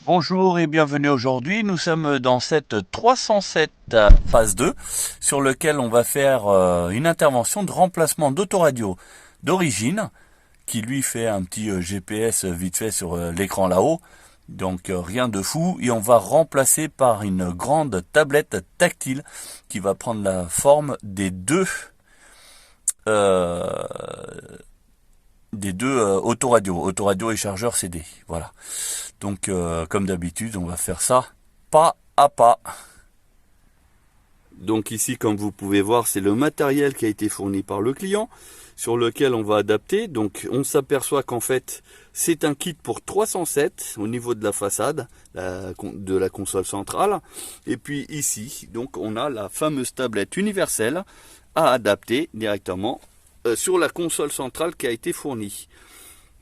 Bonjour et bienvenue aujourd'hui. Nous sommes dans cette 307 phase 2 sur lequel on va faire une intervention de remplacement d'autoradio d'origine qui lui fait un petit GPS vite fait sur l'écran là-haut. Donc rien de fou, et on va remplacer par une grande tablette tactile qui va prendre la forme euh, des deux autoradio et chargeur CD. Voilà. Donc comme d'habitude, on va faire ça pas à pas. Donc ici, comme vous pouvez voir, c'est le matériel qui a été fourni par le client, sur lequel on va adapter. Donc on s'aperçoit qu'en fait, c'est un kit pour 307 au niveau de la façade de la console centrale. Et puis ici, donc on a la fameuse tablette universelle à adapter directement sur la console centrale qui a été fournie.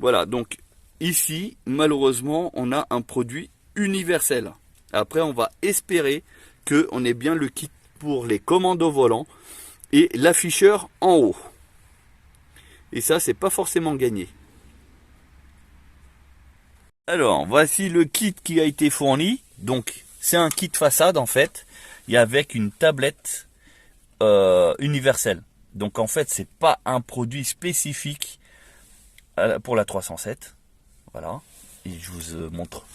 Voilà, donc ici, malheureusement, on a un produit universel. Après, on va espérer qu'on ait bien le kit pour les commandes au volant et l'afficheur en haut. Et ça, c'est pas forcément gagné. Alors, voici le kit qui a été fourni. Donc, c'est un kit façade en fait, et avec une tablette universelle. Donc, en fait, c'est pas un produit spécifique pour la 307. Voilà. Et je vous montre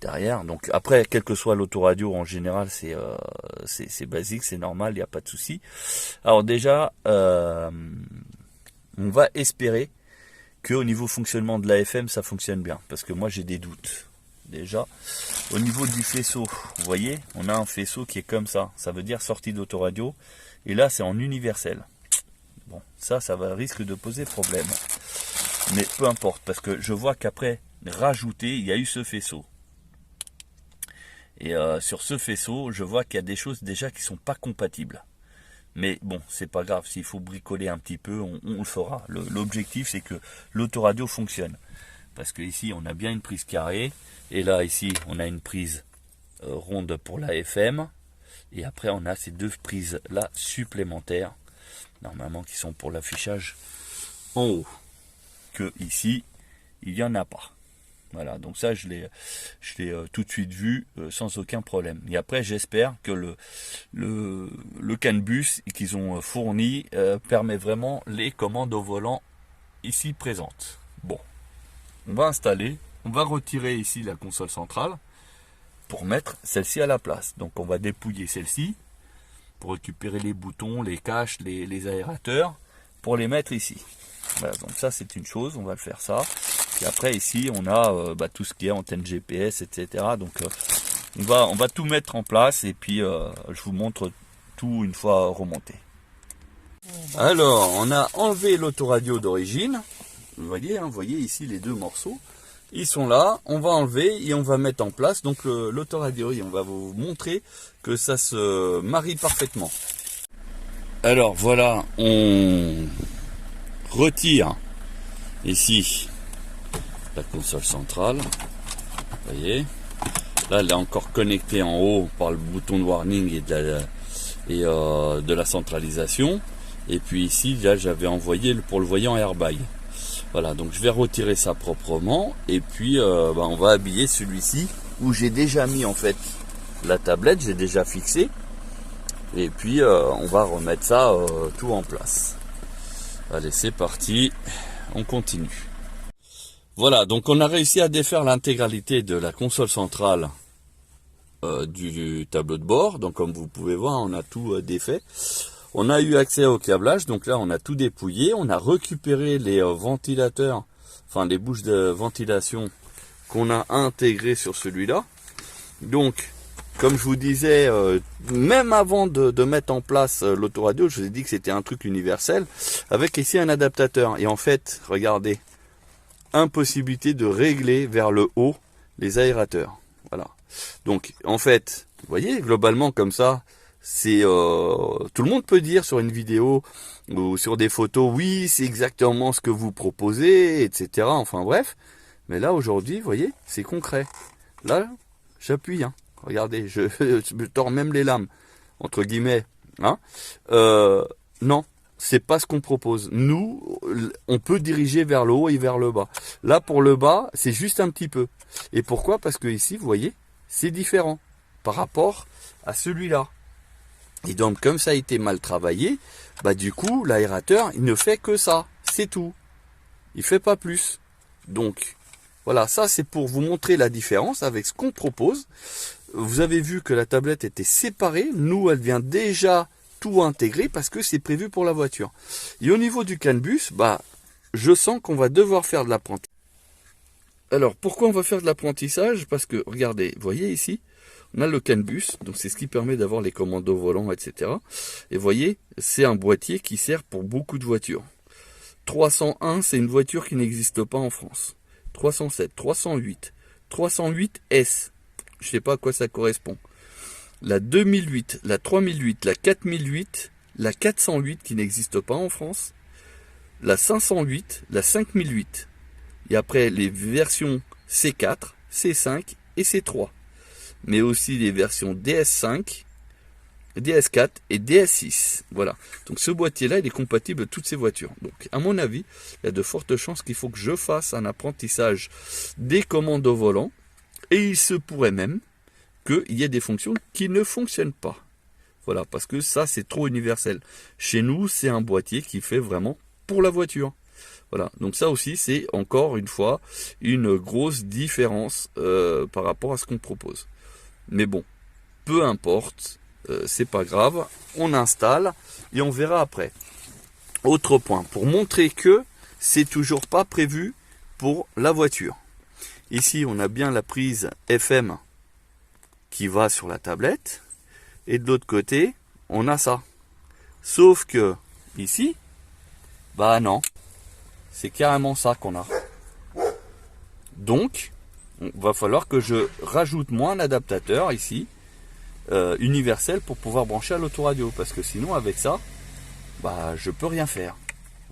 derrière. Donc, après, quel que soit l'autoradio, en général, c'est basique, c'est normal, il n'y a pas de souci. Alors, déjà, on va espérer qu'au niveau fonctionnement de la FM, ça fonctionne bien. Parce que moi, j'ai des doutes. Déjà, au niveau du faisceau, vous voyez, on a un faisceau qui est comme ça. Ça veut dire sortie d'autoradio. Et là, c'est en universel. Bon, ça risque de poser problème. Mais peu importe, parce que je vois qu'après rajouter, il y a eu ce faisceau. Et sur ce faisceau, je vois qu'il y a des choses déjà qui sont pas compatibles. Mais bon, c'est pas grave, s'il faut bricoler un petit peu, on le fera. L'objectif, c'est que l'autoradio fonctionne. Parce que ici, on a bien une prise carrée. Et là, ici, on a une prise ronde pour la FM. Et après, on a ces deux prises-là supplémentaires, normalement, qui sont pour l'affichage en haut. Que ici, il n'y en a pas. Voilà, donc ça, je l'ai tout de suite vu sans aucun problème. Et après, j'espère que le CAN bus qu'ils ont fourni permet vraiment les commandes au volant ici présentes. Bon, on va installer, on va retirer ici la console centrale pour mettre celle-ci à la place. Donc on va dépouiller celle-ci pour récupérer les boutons, les caches, les aérateurs, pour les mettre ici. Voilà, donc ça c'est une chose, on va le faire ça. Et après ici on a tout ce qui est antenne GPS, etc. Donc on va tout mettre en place et puis je vous montre tout une fois remonté. Alors, on a enlevé l'autoradio d'origine. Vous voyez ici les deux morceaux. Ils sont là, on va enlever et on va mettre en place donc l'autoradio et on va vous montrer que ça se marie parfaitement. Alors voilà, on retire ici la console centrale. Vous voyez, là elle est encore connectée en haut par le bouton de warning et de la centralisation. Et puis ici, là j'avais envoyé pour le voyant airbag. Voilà, donc je vais retirer ça proprement et puis on va habiller celui-ci où j'ai déjà mis en fait la tablette, j'ai déjà fixé et puis on va remettre ça tout en place. Allez, c'est parti, on continue. Voilà, donc on a réussi à défaire l'intégralité de la console centrale du tableau de bord. Donc comme vous pouvez voir, on a tout défait. On a eu accès au câblage, donc là on a tout dépouillé, on a récupéré les ventilateurs, enfin les bouches de ventilation qu'on a intégrées sur celui-là. Donc, comme je vous disais, même avant de mettre en place l'autoradio, je vous ai dit que c'était un truc universel, avec ici un adaptateur. Et en fait, regardez, impossibilité de régler vers le haut les aérateurs. Voilà. Donc, en fait, vous voyez, globalement comme ça, c'est tout le monde peut dire sur une vidéo ou sur des photos, oui, c'est exactement ce que vous proposez, etc. Enfin bref, mais là aujourd'hui, vous voyez, c'est concret. Là, j'appuie, hein. Regardez, je tords même les lames entre guillemets, hein. Non, c'est pas ce qu'on propose. Nous, on peut diriger vers le haut et vers le bas. Là, pour le bas, c'est juste un petit peu. Et pourquoi? Parce que ici, vous voyez, c'est différent par rapport à celui-là. Et donc, comme ça a été mal travaillé, bah du coup, l'aérateur, il ne fait que ça. C'est tout. Il fait pas plus. Donc, voilà, ça c'est pour vous montrer la différence avec ce qu'on propose. Vous avez vu que la tablette était séparée. Nous, elle vient déjà tout intégrer parce que c'est prévu pour la voiture. Et au niveau du CAN bus, bah, je sens qu'on va devoir faire de l'apprentissage. Alors, pourquoi on va faire de l'apprentissage? Parce que, regardez, vous voyez ici, on a le CAN bus, donc c'est ce qui permet d'avoir les commandes au volant, etc. Et vous voyez, c'est un boîtier qui sert pour beaucoup de voitures. 301, c'est une voiture qui n'existe pas en France. 307, 308, 308S, je ne sais pas à quoi ça correspond. La 2008, la 3008, la 4008, la 408 qui n'existe pas en France. La 508, la 5008. Et après les versions C4, C5 et C3. Mais aussi les versions DS5, DS4 et DS6. Voilà. Donc ce boîtier-là, il est compatible à toutes ces voitures. Donc à mon avis, il y a de fortes chances qu'il faut que je fasse un apprentissage des commandes au volant. Et il se pourrait même qu'il y ait des fonctions qui ne fonctionnent pas. Voilà, parce que ça, c'est trop universel. Chez nous, c'est un boîtier qui fait vraiment pour la voiture. Voilà, donc ça aussi, c'est encore une fois une grosse différence par rapport à ce qu'on propose. Mais bon, peu importe, c'est pas grave, on installe et on verra après. Autre point, pour montrer que c'est toujours pas prévu pour la voiture. Ici, on a bien la prise FM qui va sur la tablette. Et de l'autre côté, on a ça. Sauf que, ici, bah non. C'est carrément ça qu'on a. Donc, il va falloir que je rajoute moi un adaptateur ici, universel, pour pouvoir brancher à l'autoradio. Parce que sinon, avec ça, bah je peux rien faire.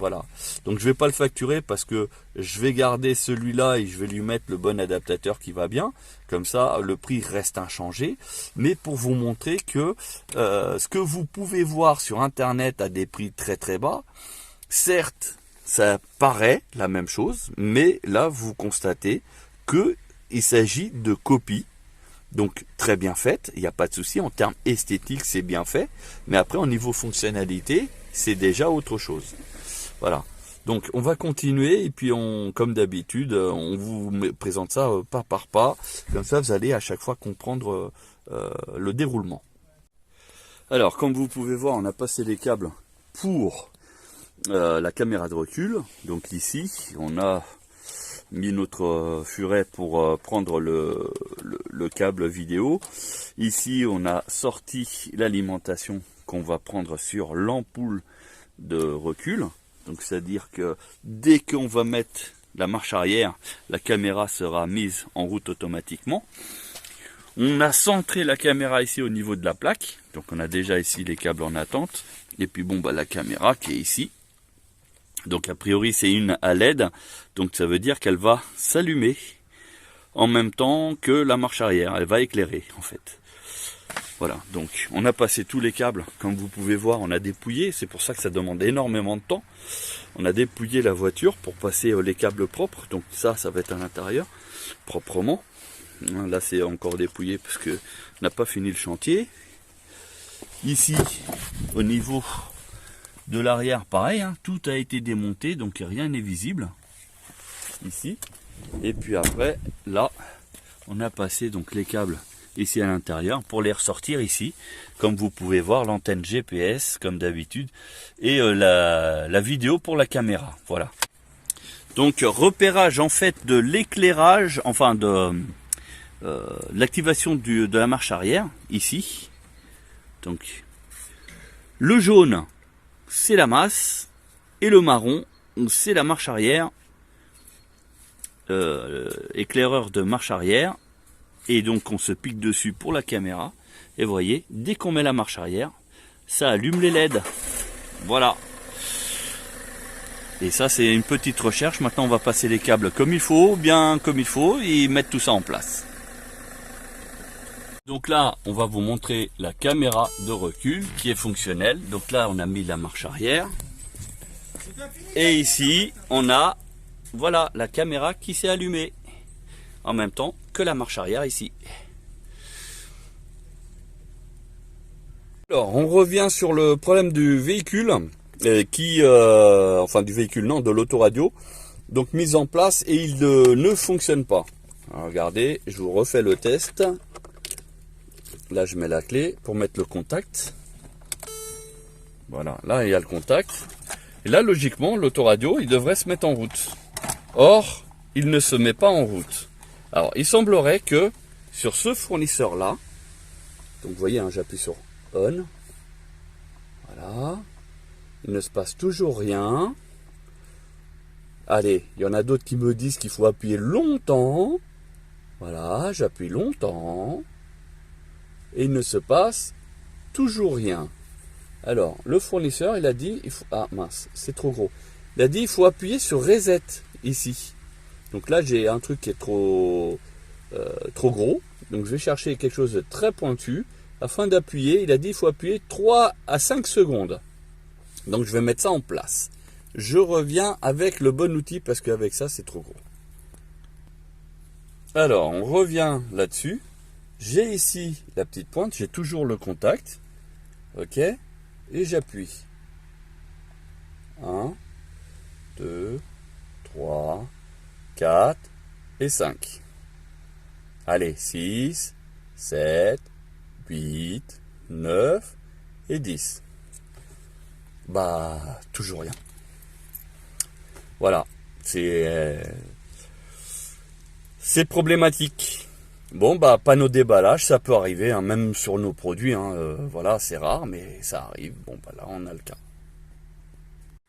Voilà. Donc je vais pas le facturer parce que je vais garder celui-là et je vais lui mettre le bon adaptateur qui va bien. Comme ça, le prix reste inchangé. Mais pour vous montrer que ce que vous pouvez voir sur Internet à des prix très très bas, certes, ça paraît la même chose, mais là, vous constatez qu'il s'agit de copies. Donc très bien faites, il n'y a pas de souci. En termes esthétiques, c'est bien fait. Mais après, au niveau fonctionnalité, c'est déjà autre chose. Voilà, donc on va continuer et puis comme d'habitude, on vous présente ça pas par pas. Comme ça, vous allez à chaque fois comprendre le déroulement. Alors, comme vous pouvez voir, on a passé les câbles pour la caméra de recul. Donc ici, on a mis notre furet pour prendre le câble vidéo. Ici, on a sorti l'alimentation qu'on va prendre sur l'ampoule de recul. Donc c'est-à-dire que dès qu'on va mettre la marche arrière, la caméra sera mise en route automatiquement. On a centré la caméra ici au niveau de la plaque. Donc on a déjà ici les câbles en attente. Et puis bon, bah, la caméra qui est ici. Donc a priori c'est une à LED. Donc ça veut dire qu'elle va s'allumer en même temps que la marche arrière. Elle va éclairer en fait. Voilà, donc on a passé tous les câbles, comme vous pouvez voir, on a dépouillé, c'est pour ça que ça demande énormément de temps. On a dépouillé la voiture pour passer les câbles propres, donc ça va être à l'intérieur, proprement. Là c'est encore dépouillé parce que on n'a pas fini le chantier. Ici, au niveau de l'arrière, pareil, hein, tout a été démonté, donc rien n'est visible. Ici, et puis après, là, on a passé donc les câbles ici à l'intérieur pour les ressortir ici, comme vous pouvez voir l'antenne GPS comme d'habitude et la vidéo pour la caméra. Voilà, donc repérage en fait de l'éclairage, enfin de l'activation de la marche arrière ici. Donc le jaune c'est la masse et le marron c'est la marche arrière, éclaireur de marche arrière. Et donc on se pique dessus pour la caméra. Et vous voyez, dès qu'on met la marche arrière, ça allume les LED. Voilà. Et ça c'est une petite recherche. Maintenant on va passer les câbles comme il faut, bien comme il faut, et mettre tout ça en place. Donc là, on va vous montrer la caméra de recul qui est fonctionnelle. Donc là, on a mis la marche arrière. Et ici, on a, voilà, la caméra qui s'est allumée. En même temps que la marche arrière ici. Alors, on revient sur le problème du véhicule, enfin du véhicule, non, de l'autoradio. Donc, mise en place et il ne fonctionne pas. Alors, regardez, je vous refais le test. Là, je mets la clé pour mettre le contact. Voilà, là, il y a le contact. Et là, logiquement, l'autoradio, il devrait se mettre en route. Or, il ne se met pas en route. Alors, il semblerait que sur ce fournisseur-là, donc vous voyez, hein, j'appuie sur On. Voilà. Il ne se passe toujours rien. Allez, il y en a d'autres qui me disent qu'il faut appuyer longtemps. Voilà, j'appuie longtemps. Et il ne se passe toujours rien. Alors, le fournisseur, il a dit, ah mince, c'est trop gros. Il a dit, il faut appuyer sur Reset, ici. Donc là, j'ai un truc qui est trop gros. Donc je vais chercher quelque chose de très pointu. Afin d'appuyer, il a dit, il faut appuyer 3 à 5 secondes. Donc je vais mettre ça en place. Je reviens avec le bon outil parce qu'avec ça, c'est trop gros. Alors, on revient là-dessus. J'ai ici la petite pointe, j'ai toujours le contact. Ok. Et j'appuie. 1, 2, 3, 4 et 5. Allez, 6, 7, 8, 9 et 10. Bah, toujours rien. Voilà, c'est problématique. Bon, bah, panneau déballage, ça peut arriver, hein, même sur nos produits. Hein, voilà, c'est rare, mais ça arrive. Bon, bah là, on a le cas.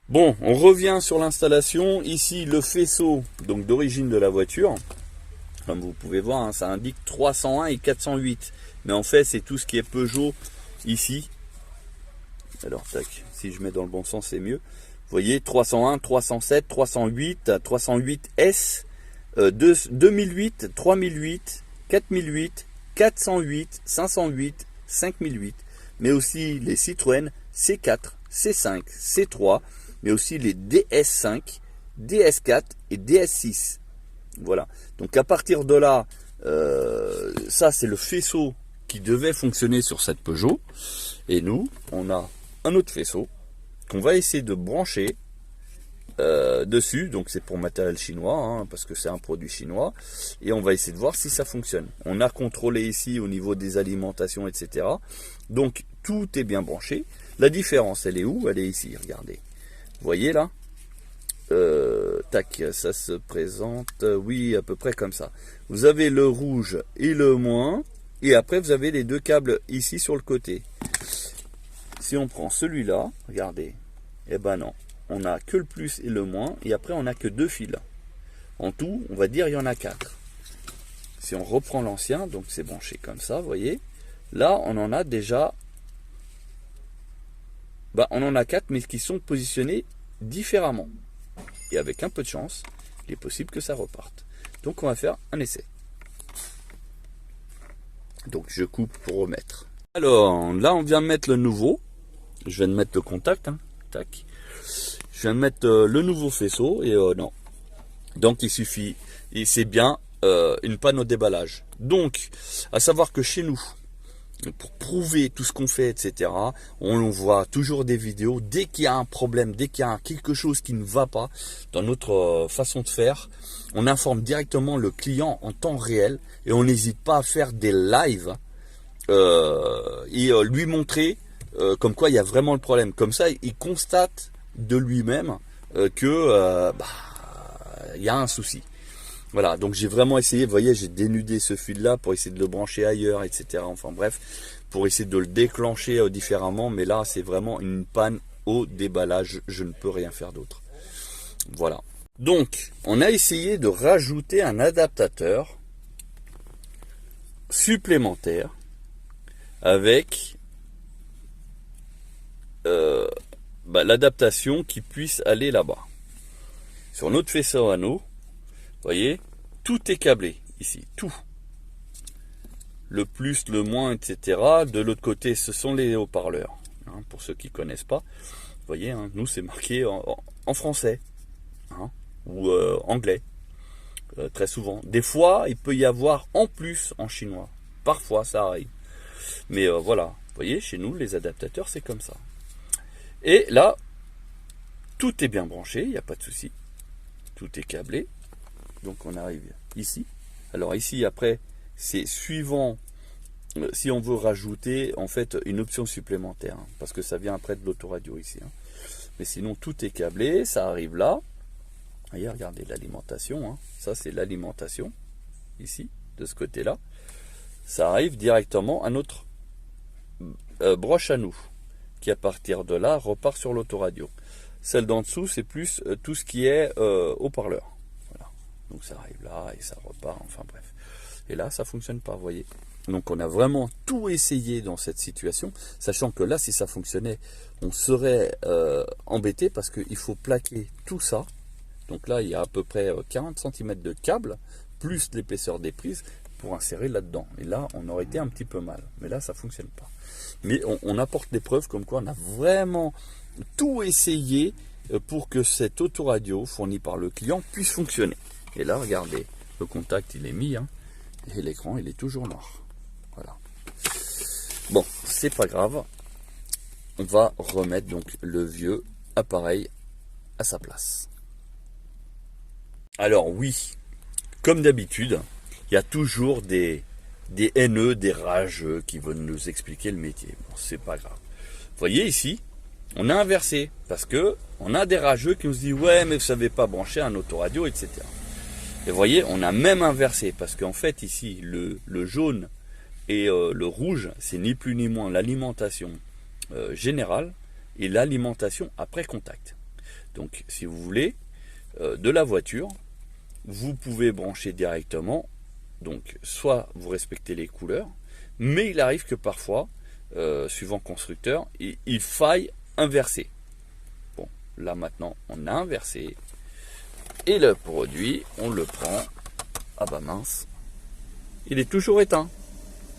Bon, on revient sur l'installation. Ici, le faisceau donc d'origine de la voiture. Comme vous pouvez voir, hein, ça indique 301 et 408. Mais en fait, c'est tout ce qui est Peugeot ici. Alors, tac, si je mets dans le bon sens, c'est mieux. Vous voyez, 301, 307, 308, 308S, 2008, 3008, 4008, 408, 508, 5008. Mais aussi les Citroën C4, C5, C3, mais aussi les DS5, DS4 et DS6. Voilà. Donc à partir de là, ça c'est le faisceau qui devait fonctionner sur cette Peugeot. Et nous, on a un autre faisceau qu'on va essayer de brancher dessus. Donc c'est pour matériel chinois, hein, parce que c'est un produit chinois. Et on va essayer de voir si ça fonctionne. On a contrôlé ici au niveau des alimentations, etc. Donc tout est bien branché. La différence, elle est où? Elle est ici, regardez. Vous voyez là? Tac, ça se présente, oui, à peu près comme ça. Vous avez le rouge et le moins, et après vous avez les deux câbles ici sur le côté. Si on prend celui-là, regardez, eh ben non, on n'a que le plus et le moins, et après on n'a que deux fils. En tout, on va dire il y en a 4. Si on reprend l'ancien, donc c'est branché comme ça, vous voyez, là on en a déjà, on en a 4, mais qui sont positionnés différemment. Et avec un peu de chance, il est possible que ça reparte. Donc on va faire un essai. Donc je coupe pour remettre. Alors là on vient de mettre le nouveau. Je viens de mettre le contact. Hein. Tac. Je viens de mettre le nouveau faisceau et non. Donc il suffit. Et c'est bien une panne au déballage. Donc à savoir que chez nous, pour prouver tout ce qu'on fait, etc., on voit toujours des vidéos. Dès qu'il y a un problème, dès qu'il y a quelque chose qui ne va pas dans notre façon de faire, on informe directement le client en temps réel et on n'hésite pas à faire des lives et lui montrer comme quoi il y a vraiment le problème. Comme ça, il constate de lui-même que il y a un souci. Voilà, donc j'ai vraiment essayé, vous voyez, j'ai dénudé ce fil-là pour essayer de le brancher ailleurs, etc. Enfin bref, pour essayer de le déclencher différemment, mais là, c'est vraiment une panne au déballage, je ne peux rien faire d'autre. Voilà. Donc, on a essayé de rajouter un adaptateur supplémentaire avec l'adaptation qui puisse aller là-bas. Sur notre faisceau anneau, vous voyez, tout est câblé ici, tout. Le plus, le moins, etc. De l'autre côté, ce sont les haut-parleurs. Hein, pour ceux qui ne connaissent pas. voyez, hein, nous c'est marqué en français, hein, ou anglais, très souvent. Des fois, il peut y avoir en plus en chinois. Parfois, ça arrive. Mais voilà, vous voyez, chez nous, les adaptateurs, c'est comme ça. Et là, tout est bien branché, il n'y a pas de souci. Tout est câblé. Donc on arrive ici. Alors ici, après, c'est suivant si on veut rajouter en fait une option supplémentaire, hein, parce que ça vient après de l'autoradio ici. Hein. Mais sinon, tout est câblé, ça arrive là. Voyez, regardez l'alimentation. Hein. Ça, c'est l'alimentation, ici, de ce côté-là. Ça arrive directement à notre broche à nous, qui à partir de là repart sur l'autoradio. Celle d'en dessous, c'est plus tout ce qui est haut-parleur. Voilà. Donc ça arrive là et ça repart, enfin bref. Et là, ça ne fonctionne pas, vous voyez. Donc on a vraiment tout essayé dans cette situation, sachant que là, si ça fonctionnait, on serait embêté parce qu'il faut plaquer tout ça. Donc là, il y a à peu près 40 cm de câble, plus l'épaisseur des prises, pour insérer là-dedans. Et là, on aurait été un petit peu mal. Mais là, ça ne fonctionne pas. Mais on apporte des preuves comme quoi on a vraiment tout essayé pour que cette autoradio fournie par le client puisse fonctionner. Et là, regardez, le contact, il est mis, hein, et l'écran, il est toujours noir. Voilà. Bon, c'est pas grave. On va remettre donc le vieux appareil à sa place. Alors oui, comme d'habitude, il y a toujours des haineux, des rageux qui veulent nous expliquer le métier. Bon, c'est pas grave. Vous voyez ici, on a inversé, parce que on a des rageux qui nous disent ouais, mais vous savez pas brancher un autoradio, etc. Et vous voyez, on a même inversé, parce qu'en fait ici, le jaune et le rouge, c'est ni plus ni moins l'alimentation générale et l'alimentation après contact. Donc, si vous voulez, de la voiture, vous pouvez brancher directement. Donc, soit vous respectez les couleurs, mais il arrive que parfois, suivant le constructeur, il faille inverser. Bon, là maintenant, on a inversé. Et le produit, on le prend. Ah bah mince, il est toujours éteint.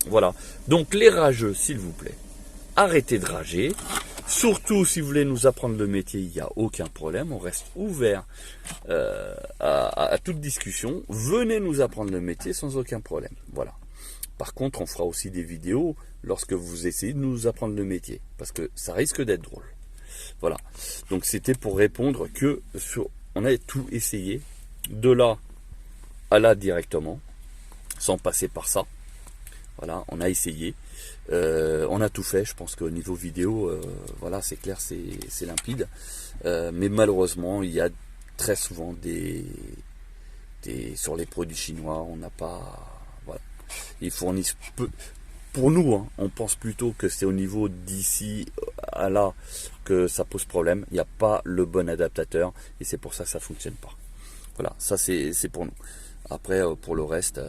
Voilà. Donc, les rageux, s'il vous plaît, arrêtez de rager. Surtout si vous voulez nous apprendre le métier, il n'y a aucun problème. On reste ouvert à toute discussion. Venez nous apprendre le métier sans aucun problème. Voilà. Par contre, on fera aussi des vidéos lorsque vous essayez de nous apprendre le métier. Parce que ça risque d'être drôle. Voilà. Donc c'était pour répondre que on a tout essayé. De là à là directement. Sans passer par ça. Voilà, on a essayé. On a tout fait, je pense qu'au niveau vidéo, voilà, c'est clair, c'est limpide. Mais malheureusement, il y a très souvent sur les produits chinois, on n'a pas... Voilà. Ils fournissent peu... Pour nous, hein, on pense plutôt que c'est au niveau d'ici à là que ça pose problème. Il n'y a pas le bon adaptateur et c'est pour ça que ça ne fonctionne pas. Voilà, ça c'est pour nous. Après, pour le reste,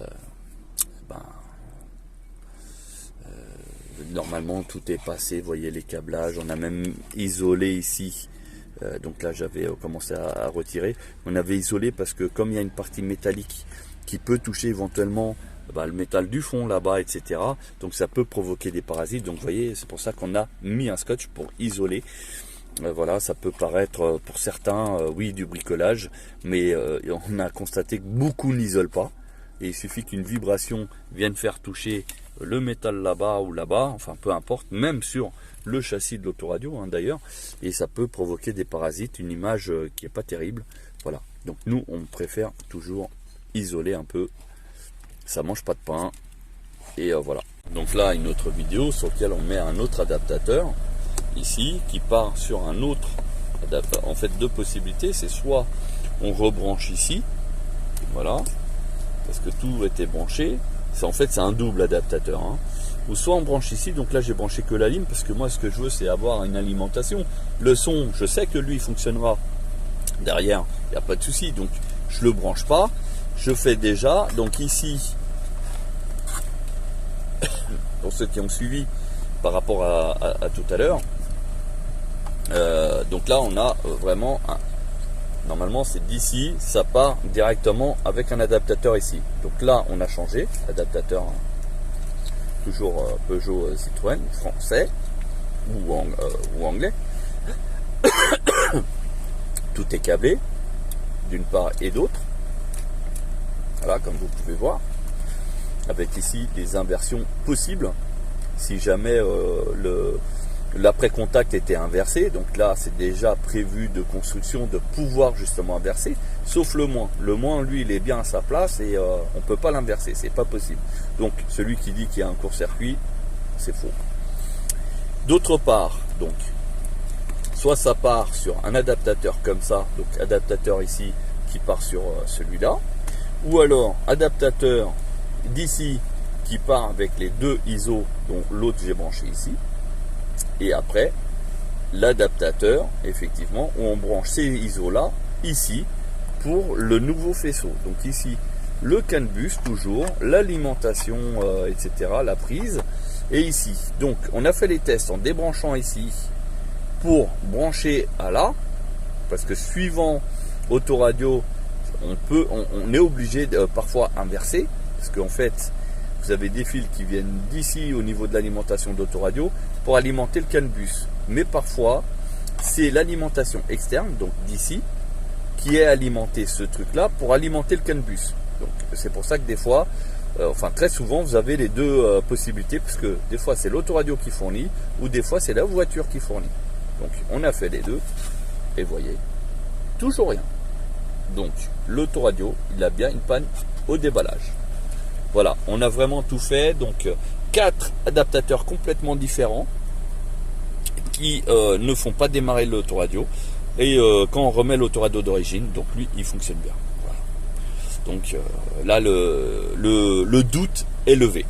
normalement tout est passé, vous voyez les câblages, on a même isolé ici, donc là j'avais commencé à retirer, on avait isolé parce que comme il y a une partie métallique qui peut toucher éventuellement le métal du fond là-bas, etc., donc ça peut provoquer des parasites, donc vous voyez c'est pour ça qu'on a mis un scotch pour isoler. Voilà, ça peut paraître pour certains oui du bricolage, mais on a constaté que beaucoup n'isolent pas, et il suffit qu'une vibration vienne faire toucher le métal là-bas ou là-bas, enfin peu importe, même sur le châssis de l'autoradio hein, d'ailleurs, et ça peut provoquer des parasites, une image qui est pas terrible. Voilà, donc nous on préfère toujours isoler un peu, ça mange pas de pain, et voilà. Donc là une autre vidéo sur laquelle on met un autre adaptateur ici qui part sur un autre adaptateur. En fait deux possibilités, c'est soit on rebranche ici, voilà, parce que tout était branché. En fait, c'est un double adaptateur. Hein. Ou soit on branche ici, donc là j'ai branché que la ligne, parce que moi ce que je veux c'est avoir une alimentation. Le son, je sais que lui il fonctionnera derrière, il n'y a pas de souci, donc je le branche pas. Je fais déjà, donc ici, pour ceux qui ont suivi par rapport à tout à l'heure, donc là on a vraiment normalement c'est d'ici, ça part directement avec un adaptateur ici. Donc là on a changé, adaptateur toujours Peugeot Citroën, français ou anglais. tout est câblé d'une part et d'autre. Voilà, comme vous pouvez voir, avec ici des inversions possibles si jamais l'après-contact était inversé. Donc là, c'est déjà prévu de construction de pouvoir justement inverser, sauf le moins. Le moins, lui, il est bien à sa place et on ne peut pas l'inverser, c'est pas possible. Donc celui qui dit qu'il y a un court-circuit, c'est faux. D'autre part, donc, soit ça part sur un adaptateur comme ça, donc adaptateur ici qui part sur celui-là, ou alors adaptateur d'ici qui part avec les deux ISO, dont l'autre j'ai branché ici, et après l'adaptateur effectivement où on branche ces ISO là ici pour le nouveau faisceau. Donc ici le CAN bus toujours, l'alimentation etc., la prise, et ici donc on a fait les tests en débranchant ici pour brancher à là, parce que suivant Autoradio on est obligé de parfois inverser, parce qu'en fait vous avez des fils qui viennent d'ici au niveau de l'alimentation d'Autoradio pour alimenter le CAN bus, mais parfois c'est l'alimentation externe, donc d'ici, qui est alimenté ce truc là pour alimenter le CAN bus. Donc c'est pour ça que des fois, enfin très souvent vous avez les deux possibilités, parce que des fois c'est l'Autoradio qui fournit, ou des fois c'est la voiture qui fournit. Donc on a fait les deux, et voyez, toujours rien. Donc l'Autoradio, il a bien une panne au déballage. Voilà, on a vraiment tout fait. Donc 4 adaptateurs complètement différents qui ne font pas démarrer l'Autoradio. Et quand on remet l'Autoradio d'origine, donc lui, il fonctionne bien. Voilà. Donc là, le doute est levé.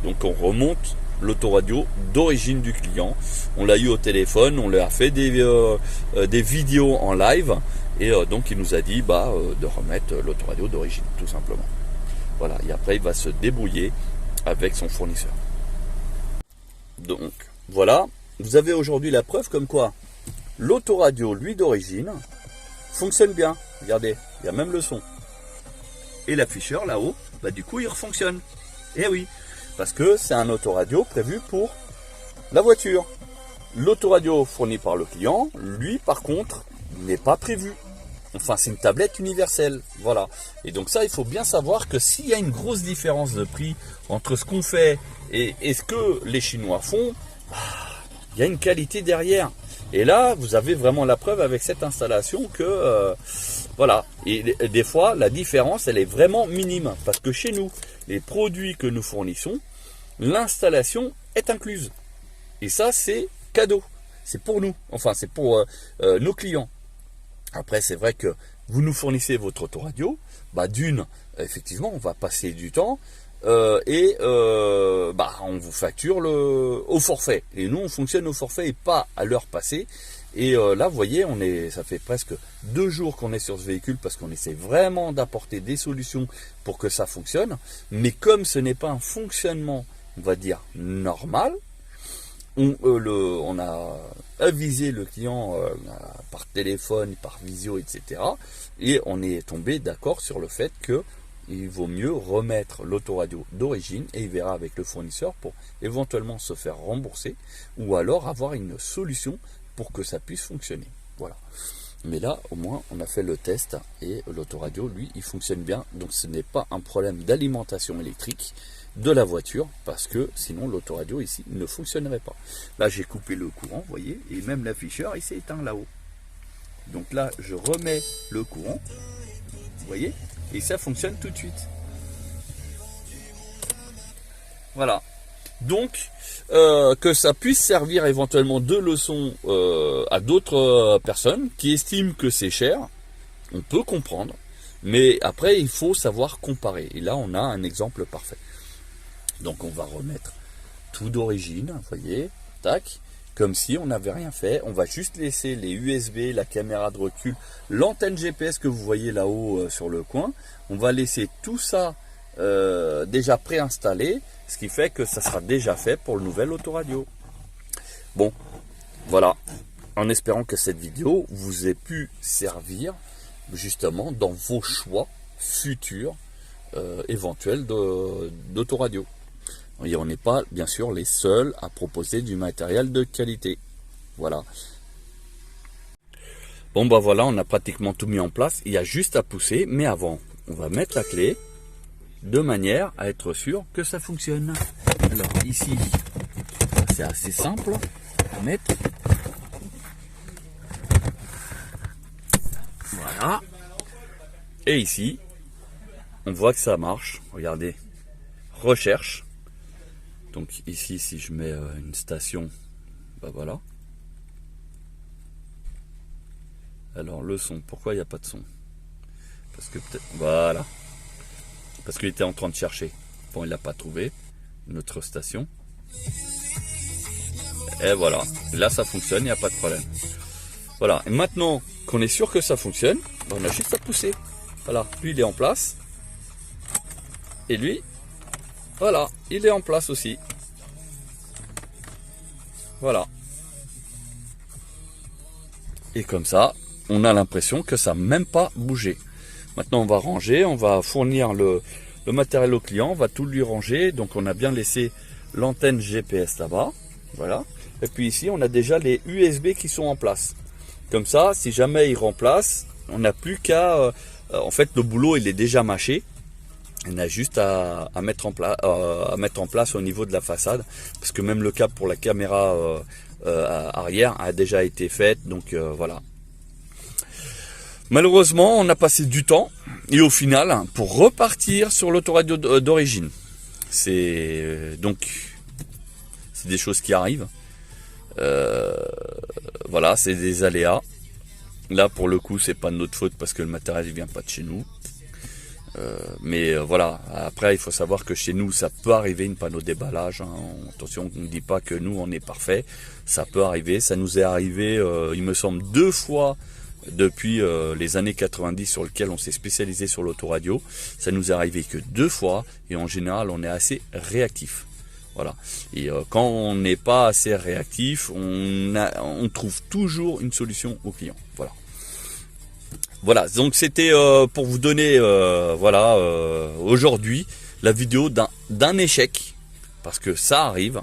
Donc on remonte l'Autoradio d'origine du client. On l'a eu au téléphone, on lui a fait des vidéos en live, et donc il nous a dit de remettre l'Autoradio d'origine, tout simplement. Voilà, et après il va se débrouiller avec son fournisseur. Donc voilà, vous avez aujourd'hui la preuve comme quoi l'Autoradio, lui d'origine, fonctionne bien. Regardez, il y a même le son. Et l'afficheur là-haut, du coup il refonctionne. Et oui, parce que c'est un autoradio prévu pour la voiture. L'autoradio fourni par le client, lui par contre, n'est pas prévu. Enfin, c'est une tablette universelle, voilà. Et donc ça, il faut bien savoir que s'il y a une grosse différence de prix entre ce qu'on fait et ce que les Chinois font, il y a une qualité derrière. Et là, vous avez vraiment la preuve avec cette installation que, voilà. Et des fois, la différence, elle est vraiment minime. Parce que chez nous, les produits que nous fournissons, l'installation est incluse. Et ça, c'est cadeau. C'est pour nous. Enfin, c'est pour nos clients. Après, c'est vrai que vous nous fournissez votre autoradio. D'une, effectivement, on va passer du temps. On vous facture au forfait. Et nous, on fonctionne au forfait et pas à l'heure passée. Et là, vous voyez, ça fait presque 2 jours qu'on est sur ce véhicule parce qu'on essaie vraiment d'apporter des solutions pour que ça fonctionne. Mais comme ce n'est pas un fonctionnement, on va dire, normal, on a avisé le client par téléphone, par visio, etc. Et on est tombé d'accord sur le fait que il vaut mieux remettre l'autoradio d'origine, et il verra avec le fournisseur pour éventuellement se faire rembourser, ou alors avoir une solution pour que ça puisse fonctionner. Voilà. Mais là, au moins, on a fait le test et l'autoradio, lui, il fonctionne bien. Donc ce n'est pas un problème d'alimentation électrique de la voiture, parce que sinon l'autoradio ici ne fonctionnerait pas. Là, j'ai coupé le courant, vous voyez, et même l'afficheur, il s'est éteint là-haut. Donc là, je remets le courant, vous voyez, et ça fonctionne tout de suite. Voilà. Donc, que ça puisse servir éventuellement de leçon à d'autres personnes qui estiment que c'est cher, on peut comprendre. Mais après, il faut savoir comparer. Et là, on a un exemple parfait. Donc, on va remettre tout d'origine, vous voyez, tac, comme si on n'avait rien fait. On va juste laisser les USB, la caméra de recul, l'antenne GPS que vous voyez là-haut sur le coin. On va laisser tout ça déjà préinstallé, ce qui fait que ça sera déjà fait pour le nouvel autoradio. Bon, voilà, en espérant que cette vidéo vous ait pu servir justement dans vos choix futurs éventuels d'autoradio. Et on n'est pas bien sûr les seuls à proposer du matériel de qualité. Voilà. Bon bah voilà, on a pratiquement tout mis en place. Il y a juste à pousser, mais avant, on va mettre la clé de manière à être sûr que ça fonctionne. Alors ici, c'est assez simple à mettre. Voilà. Et ici, on voit que ça marche. Regardez, recherche. Donc ici, si je mets une station, bah voilà. Alors le son, pourquoi il n'y a pas de son? Parce que peut-être, voilà. Parce qu'il était en train de chercher. Bon, il n'a pas trouvé notre station. Et voilà, là ça fonctionne, il n'y a pas de problème. Voilà, et maintenant qu'on est sûr que ça fonctionne, on a juste à pousser. Voilà, lui il est en place. Et lui, voilà, il est en place aussi. Voilà. Et comme ça, on a l'impression que ça n'a même pas bougé. Maintenant, on va ranger, on va fournir le matériel au client, on va tout lui ranger. Donc, on a bien laissé l'antenne GPS là-bas. Voilà. Et puis ici, on a déjà les USB qui sont en place. Comme ça, si jamais il remplace, on n'a plus qu'à... en fait, le boulot, il est déjà mâché. On a juste à mettre en place au niveau de la façade. Parce que même le câble pour la caméra arrière a déjà été fait. Donc, voilà. Malheureusement, on a passé du temps et au final, pour repartir sur l'autoradio d'origine, c'est des choses qui arrivent. Voilà, c'est des aléas. Là, pour le coup, c'est pas de notre faute parce que le matériel ne vient pas de chez nous. Mais voilà, après, il faut savoir que chez nous, ça peut arriver une panne au déballage. Hein. Attention, on ne dit pas que nous, on est parfait. Ça peut arriver. Ça nous est arrivé, il me semble, 2 fois depuis les années 90 sur lequel on s'est spécialisé sur l'autoradio. Ça nous est arrivé que 2 fois et en général on est assez réactif. Voilà. Et quand on n'est pas assez réactif, on trouve toujours une solution au client. Voilà. Voilà. Donc c'était pour vous donner voilà aujourd'hui la vidéo d'un échec parce que ça arrive.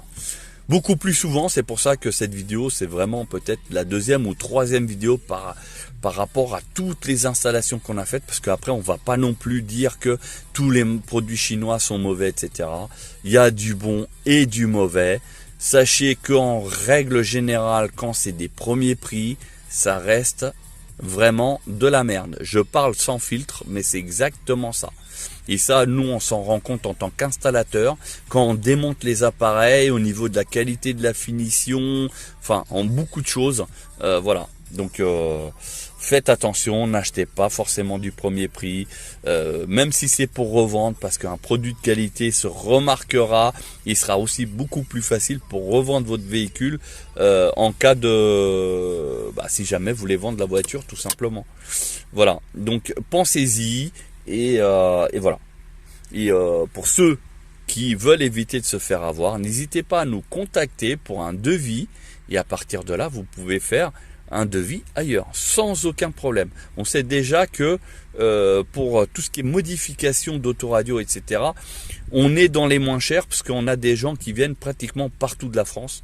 Beaucoup plus souvent, c'est pour ça que cette vidéo, c'est vraiment peut-être la 2e ou 3e vidéo par rapport à toutes les installations qu'on a faites, parce qu'après, on va pas non plus dire que tous les produits chinois sont mauvais, etc. Il y a du bon et du mauvais. Sachez qu'en règle générale, quand c'est des premiers prix, ça reste vraiment de la merde. Je parle sans filtre, mais c'est exactement ça. Et ça, nous, on s'en rend compte en tant qu'installateur quand on démonte les appareils au niveau de la qualité de la finition, enfin, en beaucoup de choses. Voilà. Donc, faites attention, n'achetez pas forcément du premier prix, même si c'est pour revendre, parce qu'un produit de qualité se remarquera. Il sera aussi beaucoup plus facile pour revendre votre véhicule en cas de... si jamais vous voulez vendre la voiture, tout simplement. Voilà. Donc, pensez-y. Et voilà. Et pour ceux qui veulent éviter de se faire avoir, n'hésitez pas à nous contacter pour un devis. Et à partir de là, vous pouvez faire un devis ailleurs, sans aucun problème. On sait déjà que pour tout ce qui est modification d'autoradio, etc., on est dans les moins chers, parce qu'on a des gens qui viennent pratiquement partout de la France.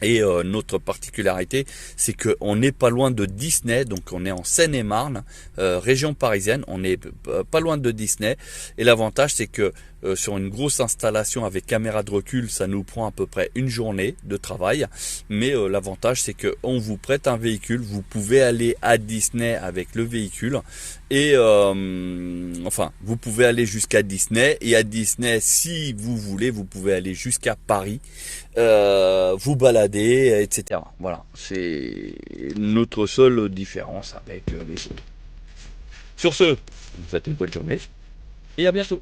Et notre particularité, c'est qu'on n'est pas loin de Disney, donc on est en Seine-et-Marne, région parisienne, on n'est pas loin de Disney. Et l'avantage, c'est que sur une grosse installation avec caméra de recul, ça nous prend à peu près une journée de travail. Mais l'avantage, c'est qu'on vous prête un véhicule, vous pouvez aller à Disney avec le véhicule. Et enfin, vous pouvez aller jusqu'à Disney. Et à Disney, si vous voulez, vous pouvez aller jusqu'à Paris, vous balader, etc. Voilà, c'est notre seule différence avec les autres. Sur ce, je vous souhaite une bonne journée et à bientôt.